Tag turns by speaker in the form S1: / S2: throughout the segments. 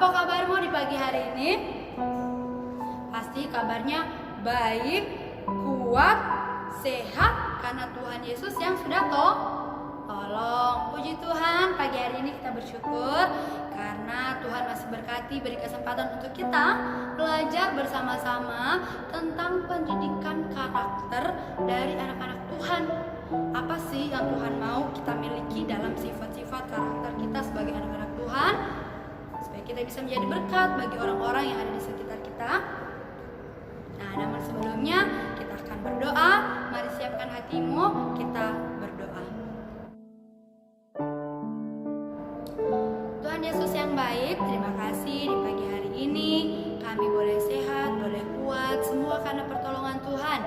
S1: Apa kabarmu di pagi hari ini? Pasti kabarnya baik, kuat, sehat karena Tuhan Yesus yang sudah tolong. Puji Tuhan, pagi hari ini kita bersyukur karena Tuhan masih berkati, beri kesempatan untuk kita belajar bersama-sama tentang pendidikan karakter dari anak-anak Tuhan. Apa sih yang Tuhan mau kita miliki dalam sifat-sifat karakter kita sebagai anak-anak Tuhan, supaya kita bisa menjadi berkat bagi orang-orang yang ada di sekitar kita. Nah, namun sebelumnya kita akan berdoa. Mari siapkan hatimu, kita berdoa. Tuhan Yesus yang baik, terima kasih di pagi hari ini kami boleh sehat, boleh kuat, semua karena pertolongan Tuhan.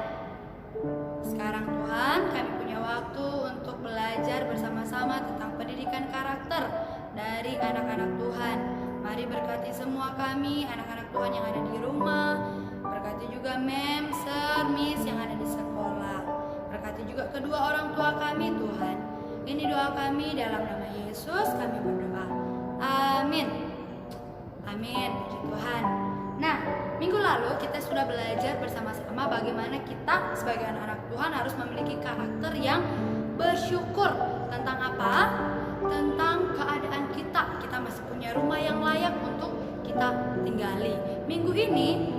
S1: Sekarang Tuhan, kami punya waktu untuk belajar bersama-sama tentang pendidikan karakter dari anak-anak Tuhan. Mari berkati semua kami, anak-anak Tuhan yang ada di rumah. Berkati juga Mem, Sir, Miss yang ada di sekolah. Berkati juga kedua orang tua kami Tuhan. Ini doa kami dalam nama Yesus kami berdoa. Amin. Amin, puji Tuhan. Nah, minggu lalu kita sudah belajar bersama-sama bagaimana kita sebagai anak-anak Tuhan harus memiliki karakter yang bersyukur. Tentang apa? Tentang keadaan kita. Kita masih punya rumah yang layak untuk kita tinggali. Minggu ini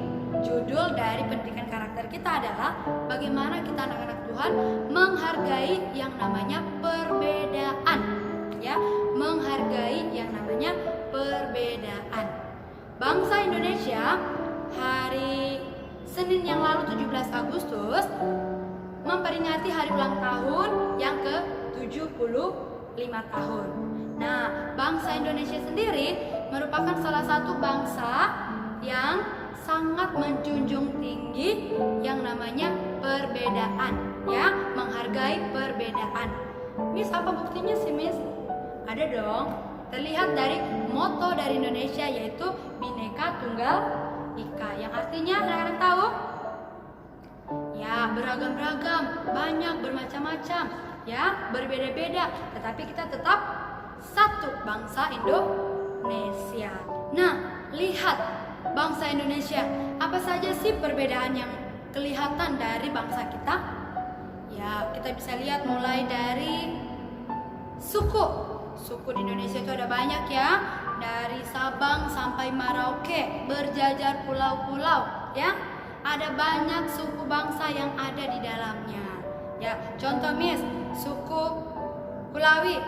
S1: judul dari pendidikan karakter kita adalah bagaimana kita anak-anak Tuhan menghargai yang namanya perbedaan. Ya, menghargai yang namanya perbedaan. Bangsa Indonesia hari Senin yang lalu 17 Agustus memperingati hari ulang tahun yang ke-75 tahun. Nah, bangsa Indonesia sendiri merupakan salah satu bangsa yang sangat menjunjung tinggi yang namanya perbedaan, ya, menghargai perbedaan. Miss, apa buktinya sih, Miss? Ada dong. Terlihat dari moto dari Indonesia yaitu Bhinneka Tunggal Ika, yang artinya anak-anak tahu? Ya, beragam-ragam, banyak, bermacam-macam, ya, berbeda-beda, tetapi kita tetap satu bangsa Indonesia. Nah, lihat bangsa Indonesia, apa saja sih perbedaan yang kelihatan dari bangsa kita? Ya, kita bisa lihat mulai dari suku. Suku di Indonesia itu ada banyak ya, dari Sabang sampai Merauke, berjajar pulau-pulau, ya. Ada banyak suku bangsa yang ada di dalamnya. Ya, contoh Miss, suku Kulawi.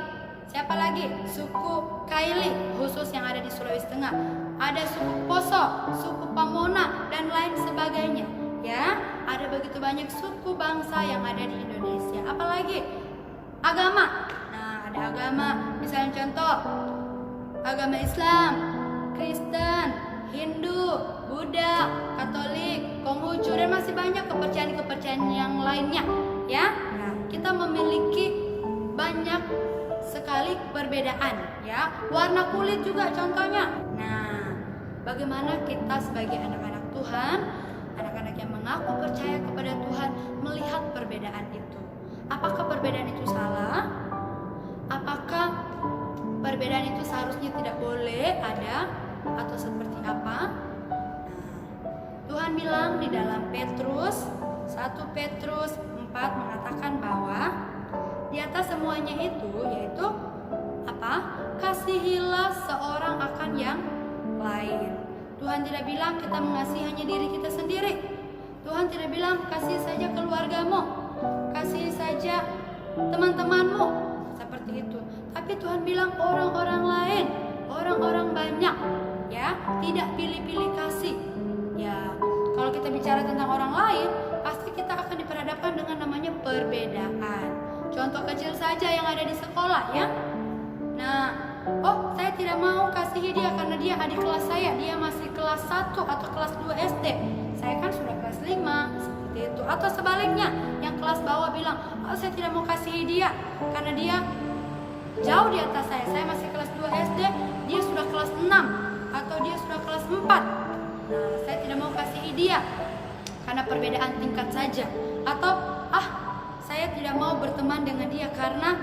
S1: Siapa lagi? Suku Kaili, khusus yang ada di Sulawesi Tengah. Ada suku Poso, suku Pamona, dan lain sebagainya. Ya, ada begitu banyak suku bangsa yang ada di Indonesia. Apalagi agama. Nah, ada agama, misalnya contoh agama Islam, Kristen, Hindu, Buddha, Katolik, Konghucu, dan masih banyak kepercayaan-kepercayaan yang lainnya. Ya, nah, kita memiliki banyak sekali perbedaan, ya. Warna kulit juga contohnya. Nah, bagaimana kita sebagai anak-anak Tuhan, anak-anak yang mengaku percaya kepada Tuhan, melihat perbedaan itu? Apakah perbedaan itu salah? Apakah perbedaan itu seharusnya tidak boleh ada atau seperti apa? Nah, Tuhan bilang di dalam Petrus 1 Petrus 4 mengatakan bahwa di atas semuanya itu yaitu apa? Kasihilah seorang akan yang lain. Tuhan tidak bilang kita mengasihi hanya diri kita sendiri. Tuhan tidak bilang kasih saja keluargamu, kasih saja teman-temanmu, seperti itu. Tapi Tuhan bilang orang-orang lain, orang-orang banyak, ya, tidak pilih-pilih kasih. Ya, kalau kita bicara tentang orang lain, pasti kita akan diperhadapkan dengan namanya perbedaan. Contoh kecil saja yang ada di sekolah, ya. Nah, oh, saya tidak mau kasihi dia karena dia adik kelas saya, dia masih kelas 1 atau kelas 2 SD. Saya kan sudah kelas 5, seperti itu. Atau sebaliknya, yang kelas bawah bilang, oh, saya tidak mau kasihi dia karena dia jauh di atas saya masih kelas 2 SD, dia sudah kelas 6 atau dia sudah kelas 4. Nah, saya tidak mau kasihi dia karena perbedaan tingkat saja. Atau saya tidak mau berteman dengan dia karena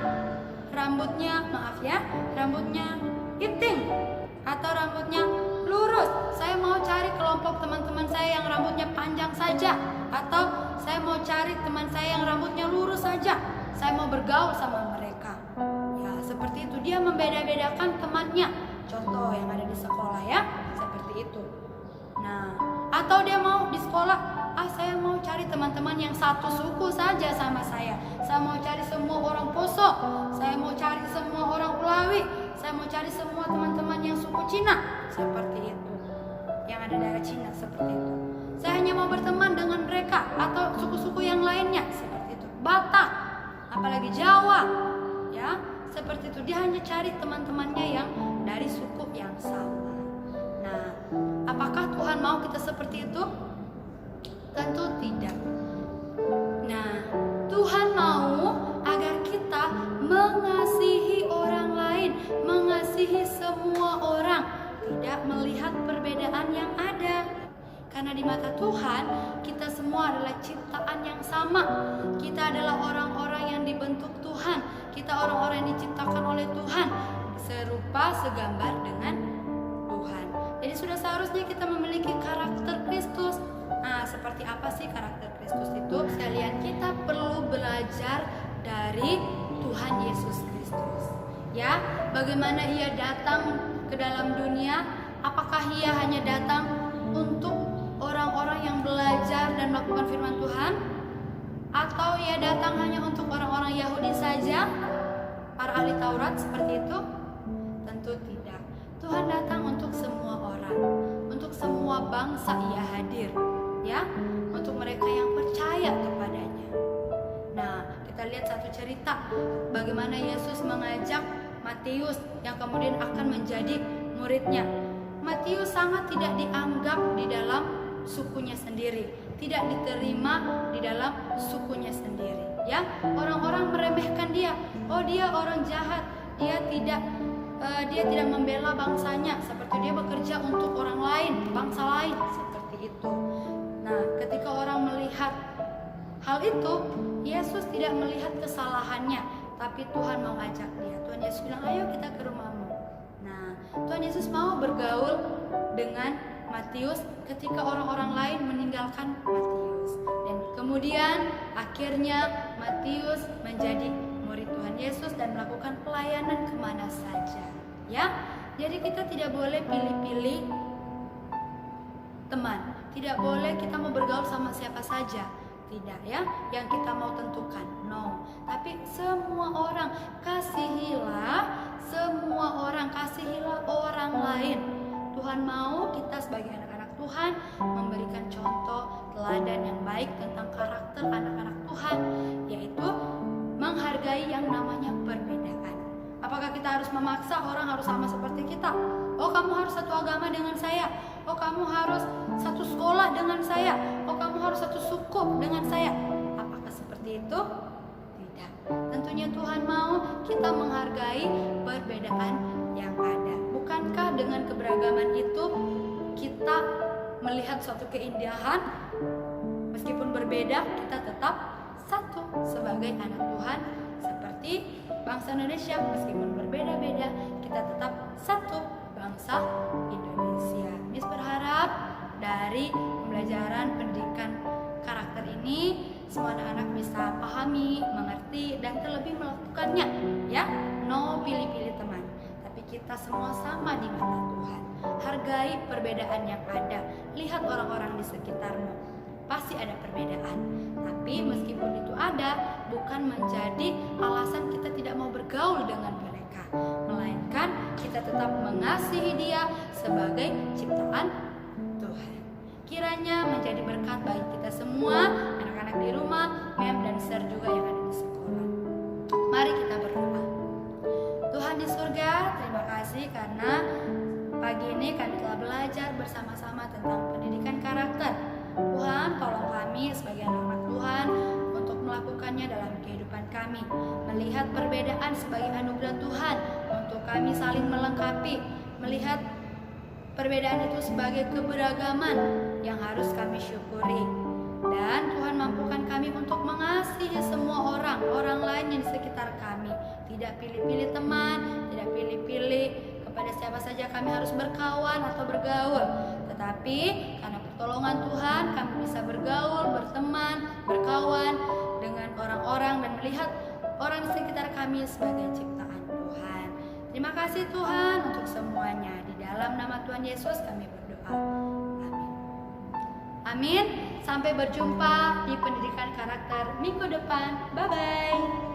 S1: rambutnya, maaf ya, rambutnya keriting atau rambutnya lurus. Saya mau cari kelompok teman-teman saya yang rambutnya panjang saja, atau saya mau cari teman saya yang rambutnya lurus saja. Saya mau bergaul sama mereka. Ya, seperti itu. Dia membeda-bedakan temannya. Contoh yang ada di sekolah ya, seperti itu. Nah, atau dia mau di sekolah, saya mau cari teman-teman yang satu suku saja sama saya. Saya mau cari semua orang Poso. Saya mau cari semua orang Bulawi. Saya mau cari semua teman-teman yang suku Cina. Seperti itu. Yang ada daerah Cina seperti itu. Saya hanya mau berteman dengan mereka atau suku-suku yang lainnya seperti itu. Batak, apalagi Jawa, ya seperti itu. Dia hanya cari teman-temannya yang dari suku yang sama. Nah, apakah Tuhan mau kita seperti itu? Tentu tidak. Nah, Tuhan mau agar kita mengasihi orang lain, mengasihi semua orang, tidak melihat perbedaan yang ada. Karena di mata Tuhan, kita semua adalah ciptaan yang sama. Kita adalah orang-orang yang dibentuk Tuhan. Kita orang-orang yang diciptakan oleh Tuhan, serupa segambar dengan Tuhan. Jadi sudah seharusnya kita memiliki karakter Kristus. Nah, seperti apa sih karakter Kristus itu? Sekalian kita perlu belajar dari Tuhan Yesus Kristus. Ya, bagaimana Ia datang ke dalam dunia? Apakah Ia hanya datang untuk orang-orang yang belajar dan melakukan firman Tuhan? Atau Ia datang hanya untuk orang-orang Yahudi saja? Para ahli Taurat seperti itu? Tentu tidak. Tuhan datang untuk semua orang, untuk semua bangsa Ia hadir, ya, untuk mereka yang percaya kepadanya. Nah, kita lihat satu cerita bagaimana Yesus mengajak Matius yang kemudian akan menjadi muridnya. Matius sangat tidak dianggap di dalam sukunya sendiri, tidak diterima di dalam sukunya sendiri, ya. Orang-orang meremehkan dia. Oh, dia orang jahat, dia tidak membela bangsanya, seperti dia bekerja untuk orang lain, bangsa lain, seperti itu. Nah, ketika orang melihat hal itu, Yesus tidak melihat kesalahannya, tapi Tuhan mau ajak dia. Tuhan Yesus bilang, ayo kita ke rumahmu. Nah, Tuhan Yesus mau bergaul dengan Matius ketika orang-orang lain meninggalkan Matius. Dan kemudian akhirnya Matius menjadi murid Tuhan Yesus dan melakukan pelayanan kemana saja. Ya, jadi kita tidak boleh pilih-pilih teman. Tidak boleh kita mau bergaul sama siapa saja. Tidak, ya, yang kita mau tentukan. No, tapi semua orang kasihilah, semua orang kasihilah orang lain. Tuhan mau kita sebagai anak-anak Tuhan memberikan contoh teladan yang baik tentang karakter anak-anak Tuhan, yaitu menghargai yang namanya perbedaan. Apakah kita harus memaksa orang harus sama seperti kita? Oh, kamu harus satu agama dengan saya. Oh, kamu harus satu sekolah dengan saya. Oh, kamu harus satu suku dengan saya. Apakah seperti itu? Tidak. Tentunya Tuhan mau kita menghargai perbedaan yang ada. Bukankah dengan keberagaman itu kita melihat suatu keindahan? Meskipun berbeda, kita tetap satu sebagai anak Tuhan. Seperti bangsa Indonesia, meskipun berbeda-beda, kita tetap satu, bangsa Indonesia. Miss berharap dari pembelajaran pendidikan karakter ini semua anak-anak bisa pahami, mengerti, dan terlebih melakukannya, ya. No pilih-pilih teman, tapi kita semua sama di mata Tuhan. Hargai perbedaan yang ada. Lihat orang-orang di sekitarmu, pasti ada perbedaan. Tapi meskipun itu ada, bukan menjadi alasan kita tidak mau bergaul dengan mereka, melainkan kita tetap mengasihi dia sebagai ciptaan Tuhan. Kiranya menjadi berkat bagi kita semua, anak-anak di rumah, mem dan sir juga yang ada di sekolah. Mari kita berdoa. Tuhan di surga, terima kasih karena pagi ini kami telah belajar bersama-sama tentang pendidikan karakter. Tuhan, tolong kami sebagai anak-anak Tuhan untuk melakukannya dalam kehidupan kami, melihat perbedaan sebagai anugerah Tuhan untuk kami saling melengkapi, melihat perbedaan itu sebagai keberagaman yang harus kami syukuri. Dan Tuhan mampukan kami untuk mengasihi semua orang lain yang di sekitar kami, tidak pilih-pilih teman, tidak pilih-pilih kepada siapa saja kami harus berkawan atau bergaul. Tetapi karena pertolongan Tuhan kami bisa bergaul, berteman, berkawan dengan orang-orang dan melihat orang di sekitar kami sebagai ciptaan Tuhan. Terima kasih Tuhan untuk semuanya. Di dalam nama Tuhan Yesus kami berdoa. Amin. Amin. Sampai berjumpa di pendidikan karakter minggu depan. Bye-bye.